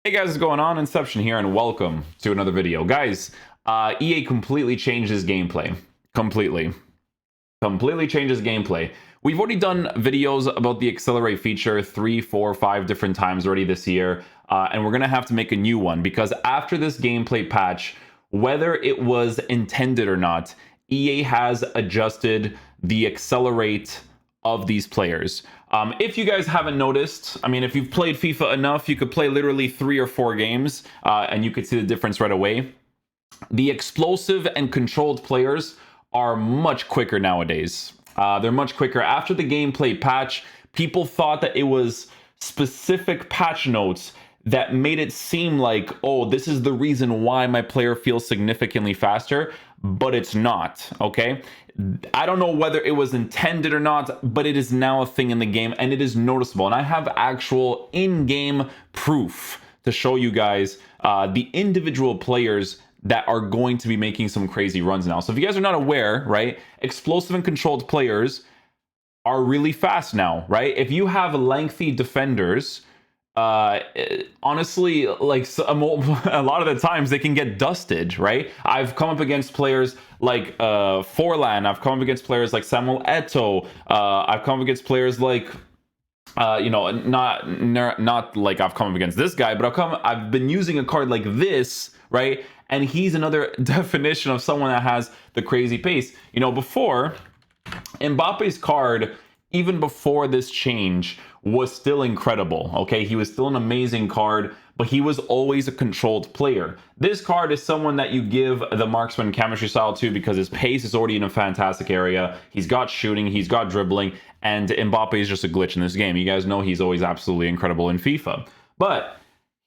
Hey guys, what's going on? Inception here, and welcome to another video. Guys, EA completely changed his gameplay. Completely changes gameplay. We've already done videos about the accelerate feature 3, 4, 5 different times already this year, and we're gonna have to make a new one because after this gameplay patch, whether it was intended or not, EA has adjusted the accelerate of these players. If you guys haven't noticed, I mean, if you've played FIFA enough, you could play literally 3 or 4 games, and you could see the difference right away. The explosive and controlled players are much quicker nowadays. They're much quicker. After the gameplay patch, people thought that it was specific patch notes that made it seem like, oh, this is the reason why my player feels significantly faster, but it's not, okay? I don't know whether it was intended or not, but it is now a thing in the game and it is noticeable. And I have actual in-game proof to show you guys the individual players that are going to be making some crazy runs now. So if you guys are not aware, right, explosive and controlled players are really fast now, right? If you have lengthy defenders, honestly, like a lot of the times they can get dusted, right? I've come up against players like Forlan. I've come up against players like Samuel Eto'o. I've come up against players like not like I've come up against this guy, but I've been using a card like this, right? And he's another definition of someone that has the crazy pace. You know, before Mbappe's card, even before this change, was still incredible. Okay, he was still an amazing card, but he was always a controlled player. This card is someone that you give the marksman chemistry style to because his pace is already in a fantastic area. He's got shooting, he's got dribbling, and Mbappe is just a glitch in this game. You guys know he's always absolutely incredible in FIFA. But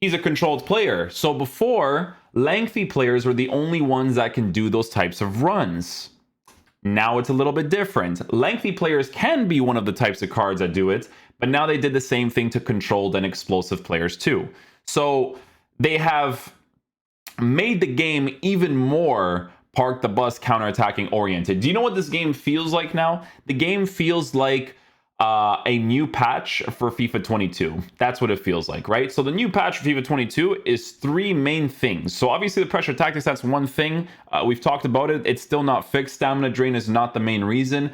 he's a controlled player. So before, lengthy players were the only ones that can do those types of runs. Now it's a little bit different. Lengthy players can be one of the types of cards that do it, but now they did the same thing to controlled and explosive players too. So they have made the game even more park the bus counterattacking oriented. Do you know what this game feels like now? The game feels like a new patch for FIFA 22. That's what it feels like, right? So the new patch for FIFA 22 is 3 main things. So obviously the pressure tactics, that's one thing. We've talked about it. It's still not fixed. Stamina drain is not the main reason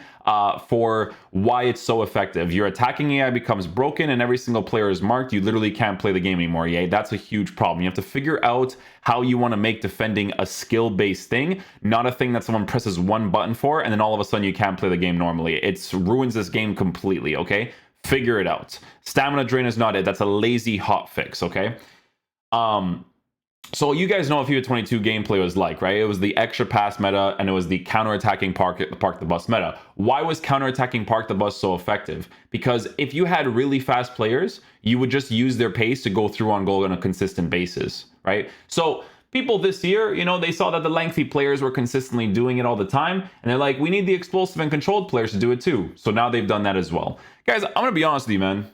for why it's so effective. Your attacking AI becomes broken and every single player is marked. You literally can't play the game anymore. Yeah, that's a huge problem. You have to figure out how you want to make defending a skill-based thing, not a thing that someone presses one button for and then all of a sudden you can't play the game normally. It ruins this game completely, okay? Figure it out. Stamina drain is not it. That's a lazy hot fix, okay? So you guys know what FIFA 22 gameplay was like, right? It was the extra pass meta and it was the counterattacking park the bus meta. Why was counterattacking park the bus so effective? Because if you had really fast players, you would just use their pace to go through on goal on a consistent basis, right? So people this year, you know, they saw that the lengthy players were consistently doing it all the time, and they're like, we need the explosive and controlled players to do it too. So now they've done that as well. Guys, I'm gonna be honest with you, man.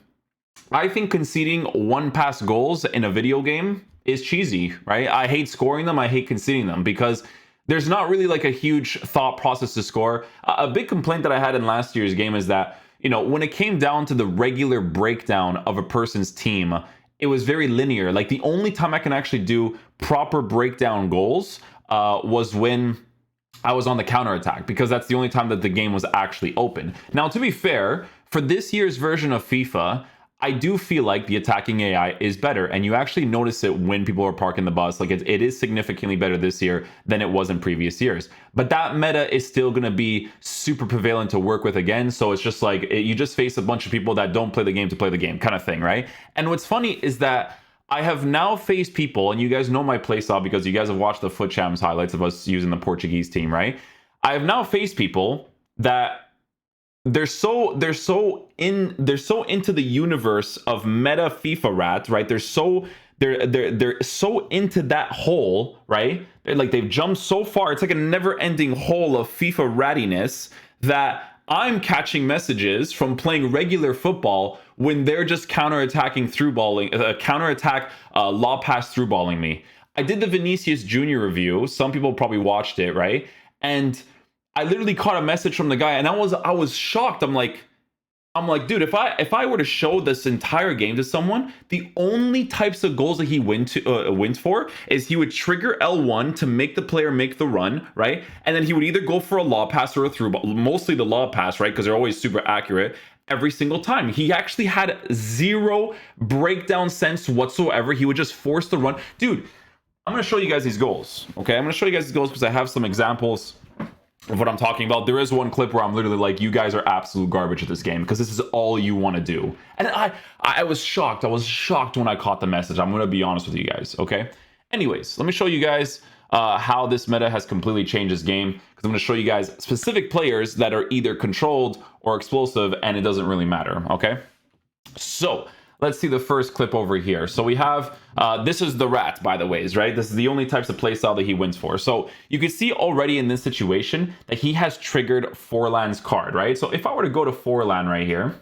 I think conceding one pass goals in a video game is cheesy, right? I hate scoring them. I hate conceding them because there's not really like a huge thought process to score. A big complaint that I had in last year's game is that, you know, when it came down to the regular breakdown of a person's team, it was very linear. Like the only time I can actually do proper breakdown goals was when I was on the counterattack, because that's the only time that the game was actually open. Now, to be fair, for this year's version of FIFA, I do feel like the attacking AI is better, and you actually notice it when people are parking the bus. Like it is significantly better this year than it was in previous years. But that meta is still going to be super prevalent to work with again. So it's just like you just face a bunch of people that don't play the game to play the game kind of thing, right? And what's funny is that I have now faced people, and you guys know my playstyle because you guys have watched the Foot Champs highlights of us using the Portuguese team, right? I have now faced people that they're so into the universe of meta FIFA rat, right? They're so into that hole, right? They've jumped so far. It's like a never-ending hole of FIFA rattiness that I'm catching messages from playing regular football when they're just counterattacking through balling, law pass through balling me. I did the Vinicius Junior review. Some people probably watched it, right? And I literally caught a message from the guy, and I was shocked. I'm like, I'm like, dude, if I were to show this entire game to someone, the only types of goals that he wins for is he would trigger L1 to make the player make the run, right? And then he would either go for a lob pass or a through, but mostly the lob pass, right? Because they're always super accurate every single time. He actually had zero breakdown sense whatsoever. He would just force the run. Dude, I'm going to show you guys these goals, okay? I'm going to show you guys these goals because I have some examples of what I'm talking about. There is one clip where I'm literally like, you guys are absolute garbage at this game because this is all you want to do. And I was shocked. I was shocked when I caught the message. I'm going to be honest with you guys, okay? Anyways, let me show you guys how this meta has completely changed this game, because I'm going to show you guys specific players that are either controlled or explosive, and it doesn't really matter, okay? So let's see the first clip over here. So we have, this is the rat, by the ways, right? This is the only types of playstyle that he wins for. So you can see already in this situation that he has triggered Forlan's card, right? So if I were to go to Forlan right here,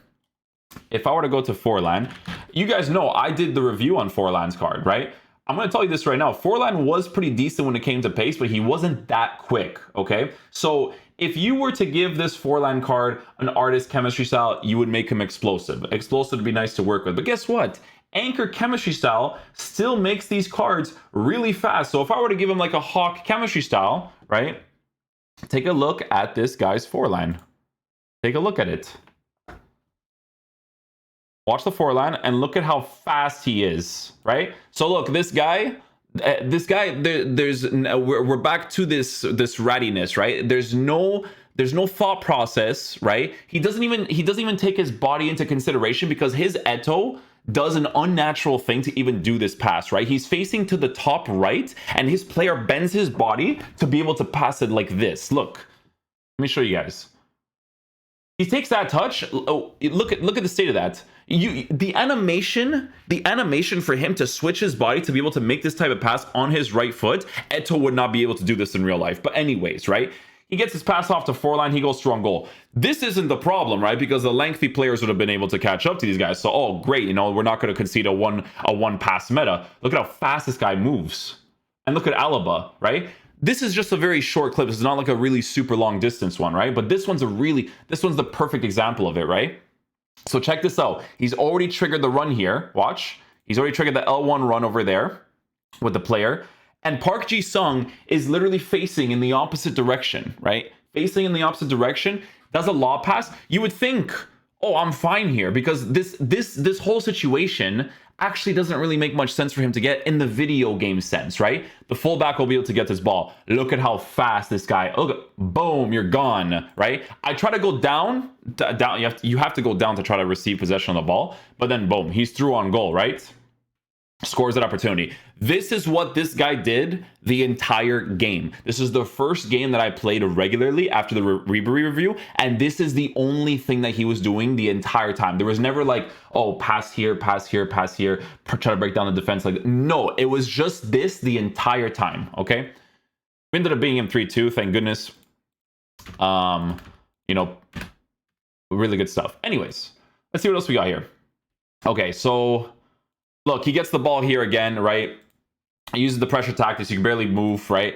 if I were to go to Forlan, you guys know I did the review on Forlan's card, right? I'm going to tell you this right now. Forlan was pretty decent when it came to pace, but he wasn't that quick, okay? So if you were to give this Forlan card an artist chemistry style, you would make him explosive. Explosive would be nice to work with. But guess what? Anchor chemistry style still makes these cards really fast. So if I were to give him like a Hawk chemistry style, right? Take a look at this guy's Forlan. Take a look at it. Watch the Forlan and look at how fast he is, right? So look, this guy, we're back to this rattiness, right? There's no thought process, right? He doesn't even take his body into consideration, because his Eto does an unnatural thing to even do this pass, right? He's facing to the top right, and his player bends his body to be able to pass it like this. Look, let me show you guys. He takes that touch. Oh, look at the state of that. The animation for him to switch his body to be able to make this type of pass on his right foot, Eto would not be able to do this in real life. But anyways, right? He gets his pass off to Forlan, he goes strong goal. This isn't the problem, right? Because the lengthy players would have been able to catch up to these guys. So, oh, great, you know, we're not going to concede a one pass meta. Look at how fast this guy moves. And look at Alaba, right? This is just a very short clip. This is not like a really super long distance one, right? But this one's the perfect example of it, right? So check this out. He's already triggered the run here. Watch. He's already triggered the L1 run over there with the player. And Park Ji-sung is literally facing in the opposite direction, right? Facing in the opposite direction, does a lob pass. You would think, oh, I'm fine here, because this whole situation actually doesn't really make much sense for him to get in the video game sense, right? The fullback will be able to get this ball. Look at how fast this guy, look, boom, you're gone, right? I try to go down, you have to go down to try to receive possession of the ball, but then boom, he's through on goal, right? Scores that opportunity. This is what this guy did the entire game. This is the first game that I played regularly after the Ribery review, and this is the only thing that he was doing the entire time. There was never like, oh, pass here, pass here, pass here, try to break down the defense. Like, no, it was just this the entire time, okay? We ended up beating him 3-2, thank goodness. You know, really good stuff. Anyways, let's see what else we got here. Okay, so look, he gets the ball here again, right? He uses the pressure tactics. You can barely move, right?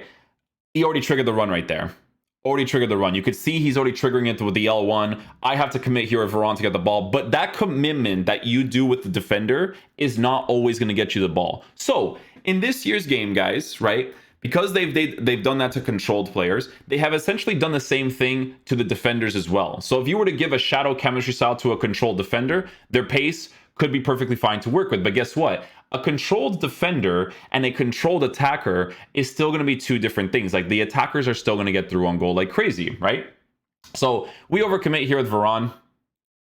He already triggered the run right there. Already triggered the run. You could see he's already triggering it with the L1. I have to commit here with Varane to get the ball. But that commitment that you do with the defender is not always going to get you the ball. So in this year's game, guys, right? Because they've done that to controlled players, they have essentially done the same thing to the defenders as well. So if you were to give a shadow chemistry style to a controlled defender, their pace could be perfectly fine to work with. But guess what? A controlled defender and a controlled attacker is still going to be two different things. Like, the attackers are still going to get through on goal like crazy, right? So we overcommit here with Varane,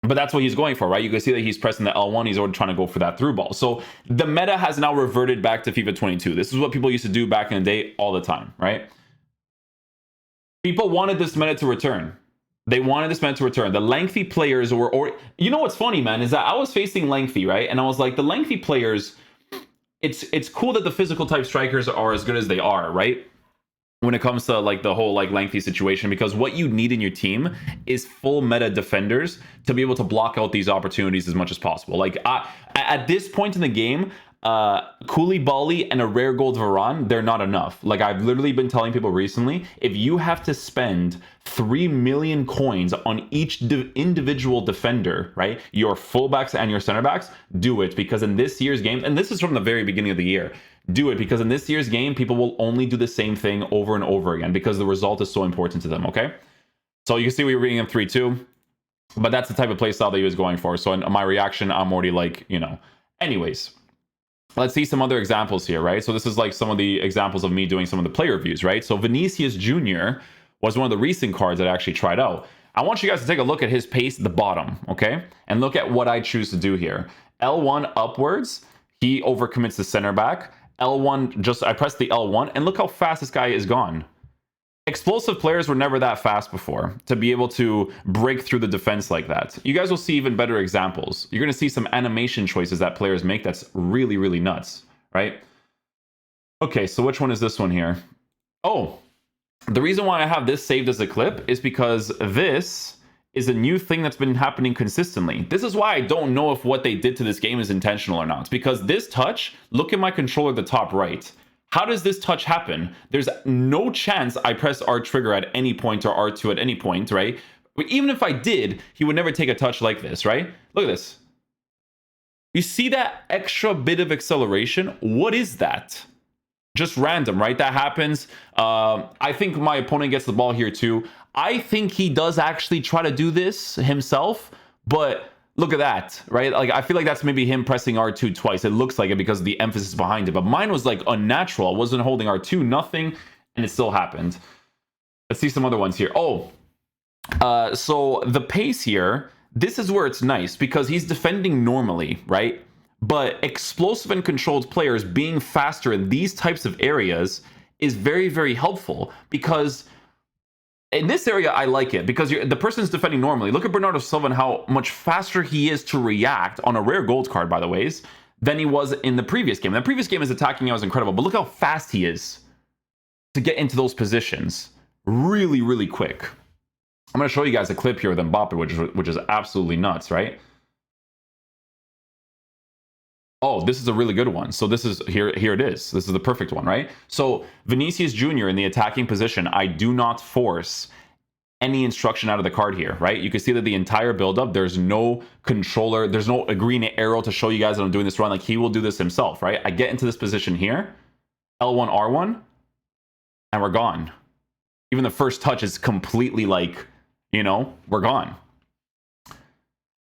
but that's what he's going for, right? You can see that he's pressing the L1. He's already trying to go for that through ball. So the meta has now reverted back to FIFA 22. This is what people used to do back in the day all the time, right? People wanted this meta to return. They wanted this meta to return. The lengthy players were, or you know what's funny, man, is that I was facing lengthy, right? And I was like, the lengthy players, it's cool that the physical type strikers are as good as they are, right? When it comes to like the whole like lengthy situation, because what you need in your team is full meta defenders to be able to block out these opportunities as much as possible. Like at this point in the game, Koulibaly and a rare gold Varane, they're not enough. Like, I've literally been telling people recently, if you have to spend 3 million coins on each individual defender, right? Your fullbacks and your center backs, do it, because in this year's game, and this is from the very beginning of the year, do it, because in this year's game, people will only do the same thing over and over again because the result is so important to them, okay? So you can see we were reading him 3-2, but that's the type of playstyle that he was going for. So in my reaction, I'm already like, you know. Anyways, let's see some other examples here, right? So this is like some of the examples of me doing some of the player reviews, right? So Vinicius Jr. was one of the recent cards that I actually tried out. I want you guys to take a look at his pace at the bottom, okay? And look at what I choose to do here. L1 upwards, he overcommits the center back. L1, just I press the L1, and look how fast this guy is gone. Explosive players were never that fast before to be able to break through the defense like that. You guys will see even better examples. You're going to see some animation choices that players make that's really, really nuts, right? Okay, so which one is this one here? Oh, the reason why I have this saved as a clip is because this is a new thing that's been happening consistently. This is why I don't know if what they did to this game is intentional or not. Because this touch, look at my controller at the top right. How does this touch happen? There's no chance I press R trigger at any point or R2 at any point, right? But even if I did, he would never take a touch like this, right? Look at this. You see that extra bit of acceleration? What is that? Just random, right? That happens. I think my opponent gets the ball here too. I think he does actually try to do this himself, but look at that, right? Like, I feel like that's maybe him pressing R2 twice. It looks like it because of the emphasis behind it, but mine was like unnatural. I wasn't holding R2, nothing, and it still happened. Let's see some other ones here. Oh, so the pace here, this is where it's nice because he's defending normally, right? But explosive and controlled players being faster in these types of areas is very, very helpful because in this area, I like it because the person's defending normally. Look at Bernardo Silva and how much faster he is to react on a rare gold card, by the way, than he was in the previous game. The previous game, his attacking was incredible, but look how fast he is to get into those positions. Really, really quick. I'm going to show you guys a clip here with Mbappe, which is absolutely nuts, right? Oh, this is a really good one. So this is here it is. This is the perfect one, right? So Vinicius Jr. in the attacking position, I do not force any instruction out of the card here, right? You can see that the entire build-up, there's no controller, there's no green arrow to show you guys that I'm doing this run. Like, he will do this himself, right? I get into this position here, L1, R1, and we're gone. Even the first touch is completely like, you know, we're gone.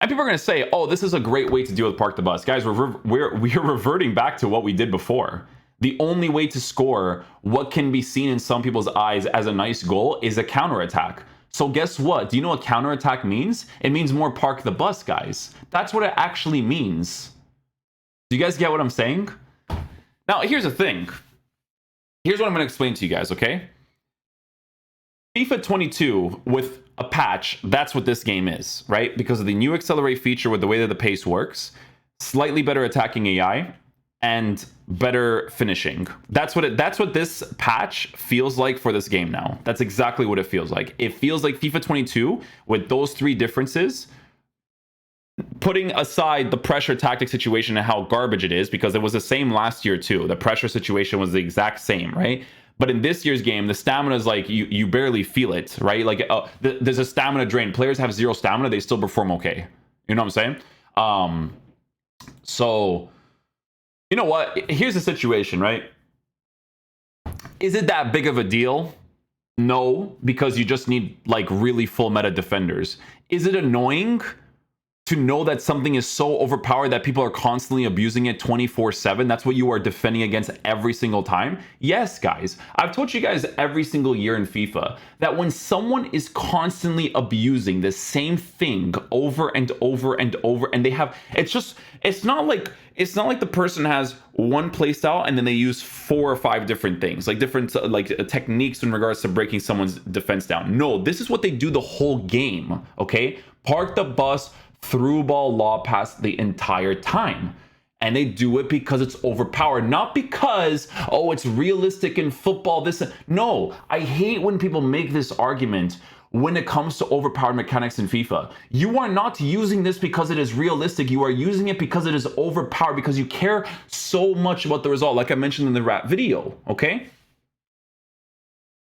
And people are going to say, oh, this is a great way to deal with Park the Bus. Guys, we're reverting back to what we did before. The only way to score what can be seen in some people's eyes as a nice goal is a counterattack. So guess what? Do you know what counterattack means? It means more Park the Bus, guys. That's what it actually means. Do you guys get what I'm saying? Now, here's the thing. Here's what I'm going to explain to you guys, okay? FIFA 22 with a patch, that's what this game is, right? Because of the new accelerate feature with the way that the pace works, slightly better attacking AI, and better finishing. That's what this patch feels like for this game now. That's exactly what it feels like. It feels like FIFA 22 with those three differences, putting aside the pressure tactic situation and how garbage it is, because it was the same last year too. The pressure situation was the exact same, right? But in this year's game, the stamina is like, you barely feel it, right? Like, there's a stamina drain. Players have zero stamina, they still perform okay. You know what I'm saying? So, you know what? Here's the situation, right? Is it that big of a deal? No, because you just need, like, really full meta defenders. Is it annoying to know that something is so overpowered that people are constantly abusing it 24/7? That's what you are defending against every single time? Yes, guys. I've told you guys every single year in FIFA that when someone is constantly abusing the same thing over and over and over, and they have, it's not like the person has one playstyle and then they use 4 or 5 different things, like different techniques in regards to breaking someone's defense down. No, this is what they do the whole game, okay? Park the bus, through ball, law pass the entire time. And they do it because it's overpowered, not because, oh, it's realistic in football. No, I hate when people make this argument. when it comes to overpowered mechanics in FIFA. You are not using this because it is realistic. You are using it because it is overpowered, because you care so much about the result, like I mentioned in the rap video, okay?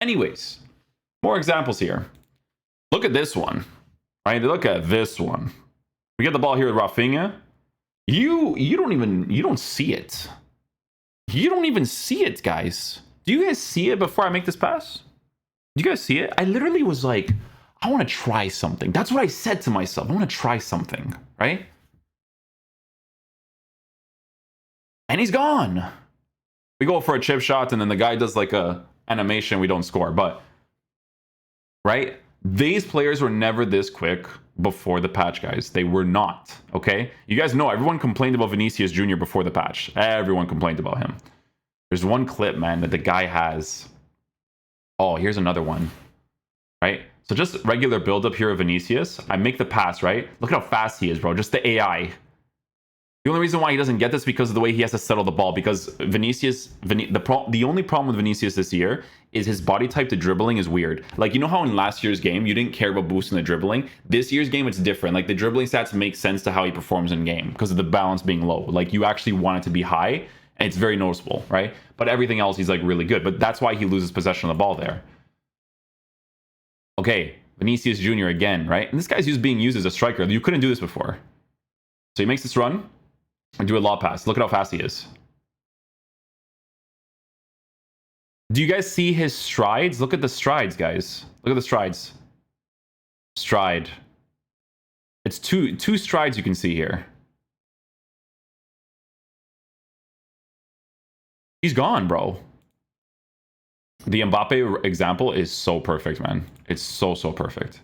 Anyways, more examples here. Look at this one, right? Look at this one. We get the ball here with Rafinha. You don't see it. You don't even see it, guys. Do you guys see it before I make this pass? Do you guys see it? I literally was like, I want to try something. That's what I said to myself. I want to try something, right? And he's gone. We go for a chip shot, and then the guy does like a animation. We don't score, but right? These players were never this quick before the patch, guys. They were not, okay? You guys know everyone complained about Vinicius Jr. before the patch. Everyone complained about him. There's one clip, man, that the guy has. Oh, here's another one, right? So just regular build-up here of Vinicius. I make the pass, right? Look at how fast he is, bro. Just the AI. The only reason why he doesn't get this is because of the way he has to settle the ball. Because Vinicius, the only problem with Vinicius this year is his body type to dribbling is weird. Like, you know how in last year's game, you didn't care about boosting the dribbling? This year's game, it's different. Like, the dribbling stats make sense to how he performs in game because of the balance being low. Like, you actually want it to be high, and it's very noticeable, right? But everything else, he's, like, really good. But that's why he loses possession of the ball there. Okay, Vinicius Jr. again, right? And this guy's being used as a striker. You couldn't do this before. So he makes this run. And do a lob pass. Look at how fast he is. Do you guys see his strides? Look at the strides, guys. Look at the strides. Stride. It's two strides you can see here. He's gone, bro. The Mbappe example is so perfect, man. It's so perfect.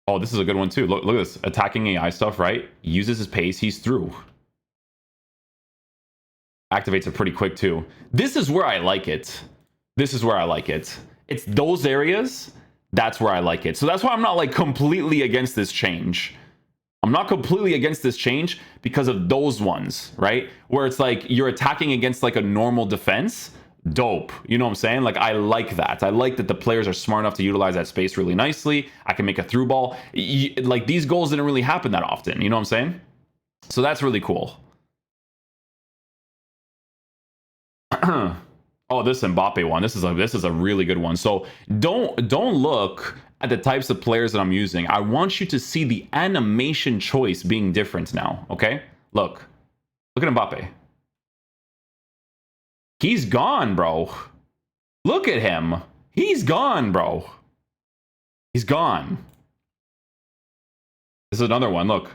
Oh, this is a good one too. Look at this. Attacking AI stuff, right? Uses his pace. He's through. Activates it pretty quick too. This is where I like it. This is where I like it. It's those areas. That's where I like it. So that's why I'm not like completely against this change. I'm not completely against this change because of those ones, right? Where it's like you're attacking against like a normal defense. Dope. You know what I'm saying? Like, I like that. I like that the players are smart enough to utilize that space really nicely. I can make a through ball. Like, these goals didn't really happen that often. You know what I'm saying? So that's really cool. Oh, this Mbappe one. This is a really good one. So don't look at the types of players that I'm using. I want you to see the animation choice being different now. Okay? Look at Mbappe. He's gone, bro. Look at him. He's gone, bro. He's gone. This is another one. Look.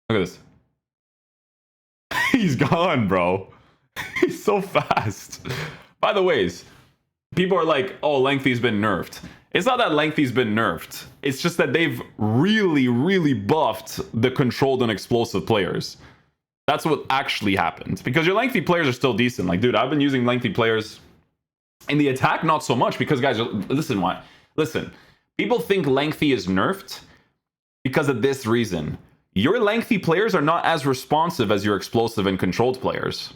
Look at this. He's gone, bro. He's so fast. By the ways, people are like, oh, Lengthy's been nerfed. It's not that Lengthy's been nerfed. It's just that they've really buffed the controlled and explosive players. That's what actually happened. Because your lengthy players are still decent. Like, dude, I've been using lengthy players in the attack, not so much. Because, guys, listen. People think lengthy is nerfed because of this reason. Your lengthy players are not as responsive as your explosive and controlled players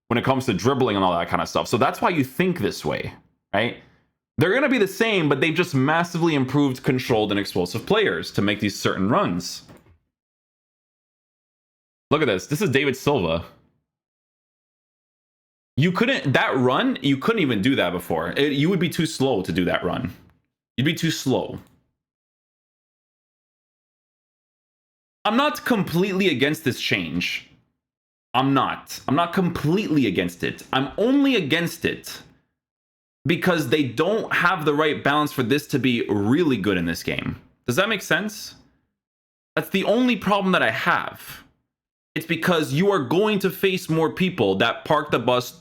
when it comes to dribbling and all that kind of stuff. So that's why you think this way, right? They're going to be the same, but they've just massively improved controlled and explosive players to make these certain runs. Look at this. This is David Silva. That run, you couldn't even do that before. You would be too slow to do that run. You'd be too slow. I'm not completely against this change. I'm not completely against it. I'm only against it because they don't have the right balance for this to be really good in this game. Does that make sense? That's the only problem that I have. It's because you are going to face more people that park the bus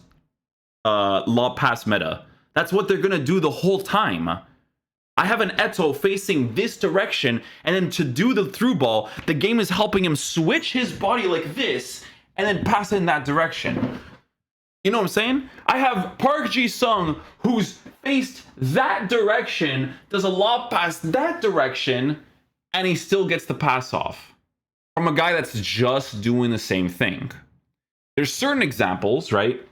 lob pass meta. That's what they're going to do the whole time. I have an Eto facing this direction, and then to do the through ball, the game is helping him switch his body like this, and then pass in that direction. You know what I'm saying? I have Park Ji-sung, who's faced that direction, does a lob pass that direction, and he still gets the pass off from a guy that's just doing the same thing. There's certain examples, right,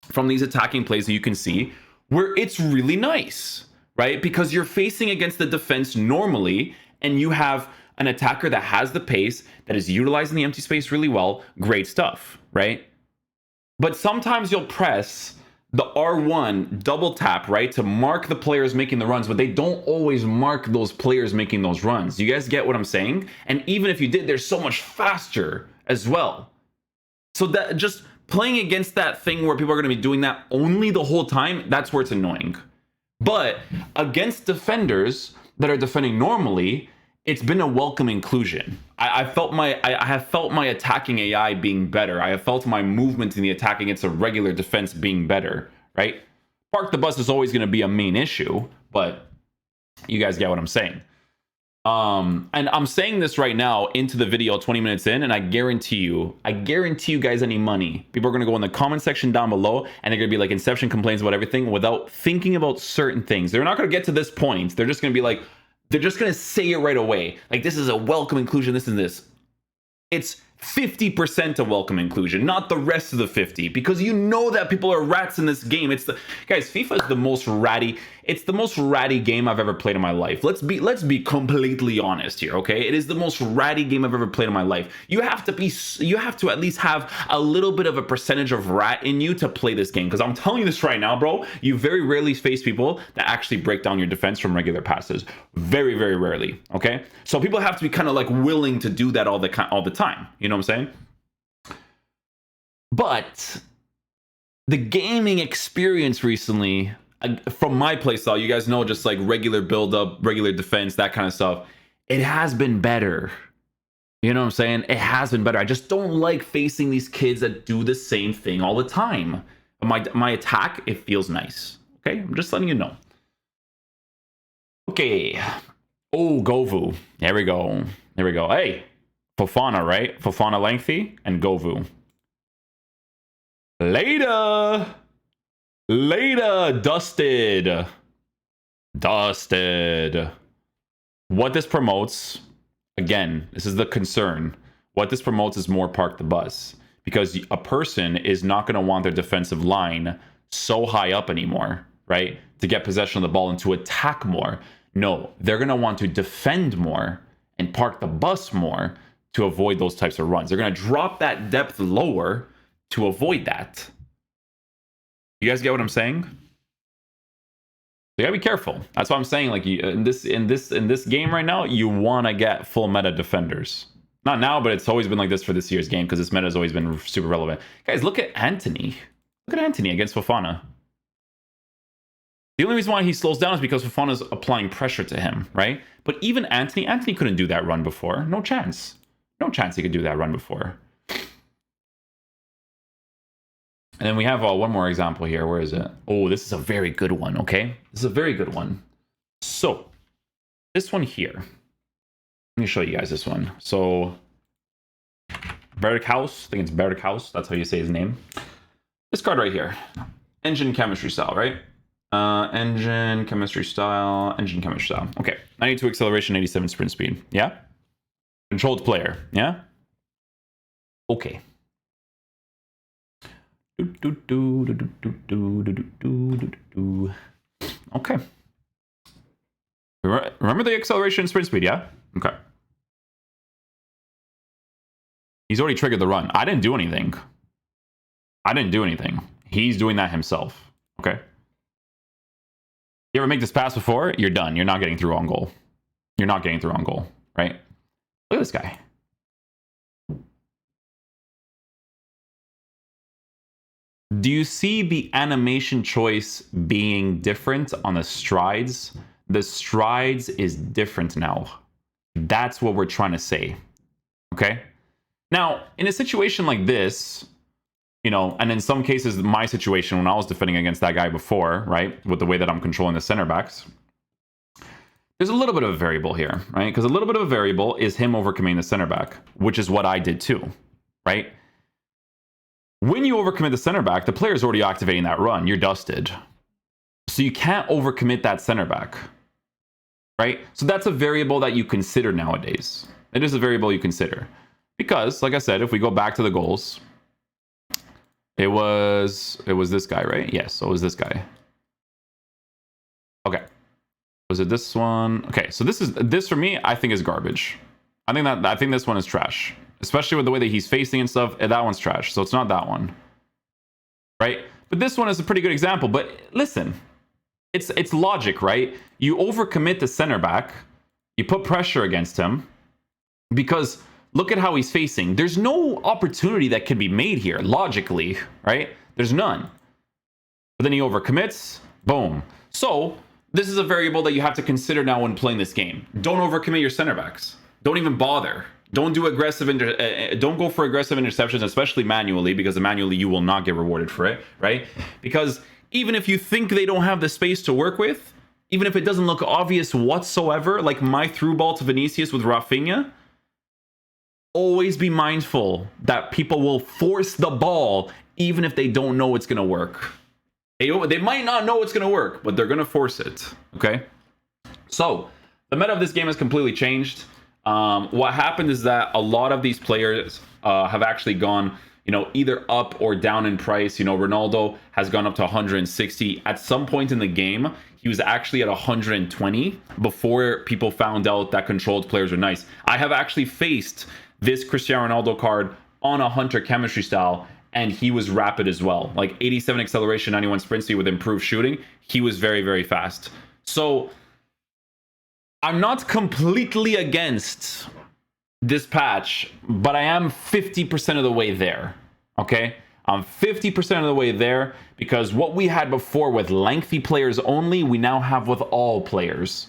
from these attacking plays that you can see where it's really nice, right? Because you're facing against the defense normally, and you have an attacker that has the pace, that is utilizing the empty space really well. Great stuff, right? But sometimes you'll press the R1 double tap, right, to mark the players making the runs, but they don't always mark those players making those runs. You guys get what I'm saying? And even if you did, they're so much faster as well. So that just playing against that thing where people are going to be doing that only the whole time, that's where it's annoying. But against defenders that are defending normally, it's been a welcome inclusion. I have felt my attacking AI being better. I have felt my movement in the attack against a regular defense being better, right? Park the bus is always going to be a main issue, but you guys get what I'm saying. And I'm saying this right now into the video 20 minutes in, and I guarantee you guys any money. People are going to go in the comment section down below, and they're going to be like, Inception complains about everything without thinking about certain things. They're not going to get to this point. They're just going to be like, they're just going to say it right away. Like, this is a welcome inclusion, this and this. It's 50% a welcome inclusion, not the rest of the 50, because you know that people are rats in this game. Guys, FIFA is the most ratty. It's the most ratty game I've ever played in my life. Let's be completely honest here, okay? It is the most ratty game I've ever played in my life. You have to at least have a little bit of a percentage of rat in you to play this game, because I'm telling you this right now, bro, you very rarely face people that actually break down your defense from regular passes. Very, very rarely, okay? So people have to be kind of like willing to do that all the time. You know what I'm saying? But the gaming experience recently, from my playstyle, you guys know, just like regular build up, regular defense, that kind of stuff, it has been better. You know what I'm saying? It has been better. I just don't like facing these kids that do the same thing all the time. My attack, it feels nice. Okay, I'm just letting you know. Okay. Oh, Govu. There we go. There we go. Hey. Fofana, right? Fofana lengthy and Govu. Later. Dusted. What this promotes, again, this is the concern. What this promotes is more park the bus, because a person is not going to want their defensive line so high up anymore, right? To get possession of the ball and to attack more. No, they're going to want to defend more and park the bus more to avoid those types of runs. They're going to drop that depth lower to avoid that. You guys get what I'm saying? You gotta be careful. That's why I'm saying, like, in this game right now, you want to get full meta defenders. Not now, but it's always been like this for this year's game, because this meta has always been super relevant. Guys, look at Anthony. Look at Anthony against Fofana. The only reason why he slows down is because Fofana's applying pressure to him, right? But even Anthony couldn't do that run before. No chance. No chance he could do that run before. And then we have one more example here. Where is it? Oh, this is a very good one, okay? This is a very good one. So, this one here. Let me show you guys this one. So, Berghaus, I think it's Berghaus. That's how you say his name. This card right here. Engine chemistry style, right? Engine chemistry style. Okay. 92 acceleration, 87 sprint speed. Yeah? Controlled player, yeah? Okay. Okay. Remember the acceleration and sprint speed, yeah? Okay. He's already triggered the run. I didn't do anything. He's doing that himself, okay? You ever make this pass before? You're done. You're not getting through on goal. Right? Look at this guy. Do you see the animation choice being different on the strides? The strides is different now. That's what we're trying to say. Okay? Now, in a situation like this, you know, and in some cases, my situation when I was defending against that guy before, right, with the way that I'm controlling the center backs, there's a little bit of a variable here, right? Because a little bit of a variable is him overcommitting the center back, which is what I did too, right? When you overcommit the center back, the player's already activating that run. You're dusted. So you can't overcommit that center back, right? So that's a variable that you consider nowadays. It is a variable you consider. Because, like I said, if we go back to the goals, It was this guy, right? Yes, so it was this guy. Okay. Was it this one? Okay, so this for me, I think is garbage. I think this one is trash. Especially with the way that he's facing and stuff. That one's trash. So it's not that one. Right? But this one is a pretty good example. But listen, it's logic, right? You overcommit the center back. You put pressure against him. Because look at how he's facing. There's no opportunity that can be made here, logically, right? There's none. But then he overcommits. Boom. So this is a variable that you have to consider now when playing this game. Don't overcommit your center backs. Don't even bother. Don't do aggressive. Don't go for aggressive interceptions, especially manually, because manually you will not get rewarded for it, right? Because even if you think they don't have the space to work with, even if it doesn't look obvious whatsoever, like my through ball to Vinicius with Rafinha, always be mindful that people will force the ball even if they don't know it's going to work. They might not know it's going to work, but they're going to force it, okay? So the meta of this game has completely changed. What happened is that a lot of these players have actually gone, either up or down in price. Ronaldo has gone up to 160. At some point in the game, he was actually at 120 before people found out that controlled players are nice. I have actually faced this Cristiano Ronaldo card on a Hunter chemistry style, and he was rapid as well. Like 87 acceleration, 91 sprint speed with improved shooting. He was very, very fast. So I'm not completely against this patch, but I am 50% of the way there, okay? I'm 50% of the way there because what we had before with lengthy players only, we now have with all players.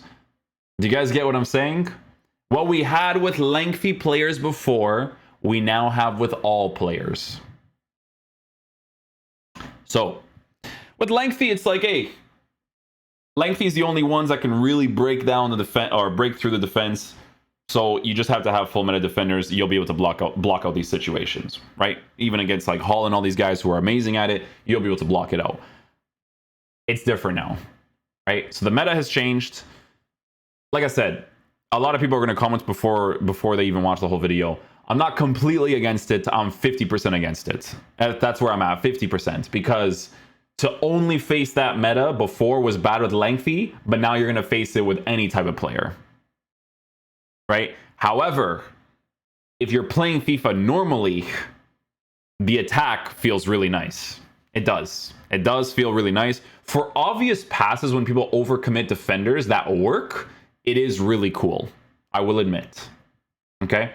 Do you guys get what I'm saying? What we had with lengthy players before, we now have with all players. So, with lengthy, it's like, hey, lengthy is the only ones that can really break down the defense or break through the defense. So you just have to have full meta defenders. You'll be able to block out these situations, right? Even against like Hall and all these guys who are amazing at it, you'll be able to block it out. It's different now, right? So the meta has changed. Like I said, a lot of people are going to comment before they even watch the whole video. I'm not completely against it. I'm 50% against it. That's where I'm at, 50%, because to only face that meta before was bad with lengthy, but now you're going to face it with any type of player, right? However, if you're playing FIFA normally, the attack feels really nice. It does. It does feel really nice. For obvious passes, when people overcommit defenders that work, it is really cool. I will admit. Okay?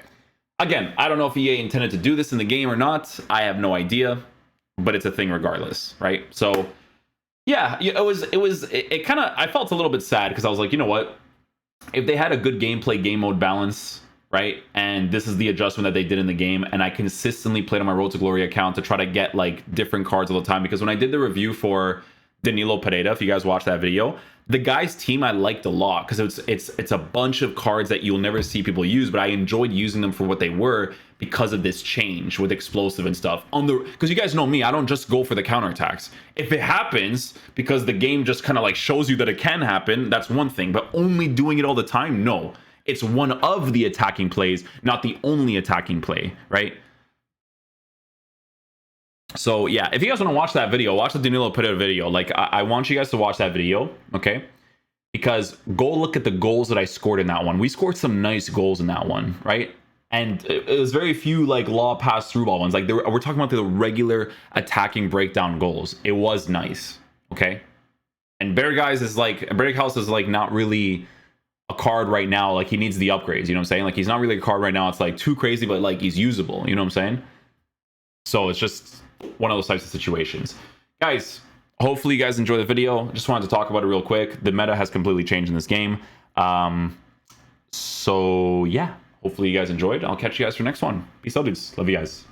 Again, I don't know if EA intended to do this in the game or not. I have no idea. But it's a thing regardless, right? So yeah, it kind of, I felt a little bit sad because I was like, you know what? If they had a good gameplay, game mode balance, right? And this is the adjustment that they did in the game, and I consistently played on my Road to Glory account to try to get like different cards all the time, because when I did the review for Danilo Pereira, if you guys watched that video, the guy's team I liked a lot because it's a bunch of cards that you'll never see people use, but I enjoyed using them for what they were because of this change with explosive and stuff. Because you guys know me, I don't just go for the counterattacks. If it happens because the game just kind of like shows you that it can happen, that's one thing, but only doing it all the time, no. It's one of the attacking plays, not the only attacking play, right? So yeah, if you guys want to watch that video, watch the Danilo Pereira video. Like I want you guys to watch that video, okay? Because go look at the goals that I scored in that one. We scored some nice goals in that one, right? And it was very few like law pass through ball ones. Like we're talking about the regular attacking breakdown goals. It was nice, okay? And Berghuis is like not really a card right now. Like he needs the upgrades, you know what I'm saying? Like he's not really a card right now. It's like too crazy, but like he's usable, you know what I'm saying? So it's just one of those types of situations. Guys, hopefully you guys enjoy the video. Just wanted to talk about it real quick. The meta has completely changed in this game. So yeah, hopefully you guys enjoyed. I'll catch you guys for the next one. Peace out, dudes. Love you guys.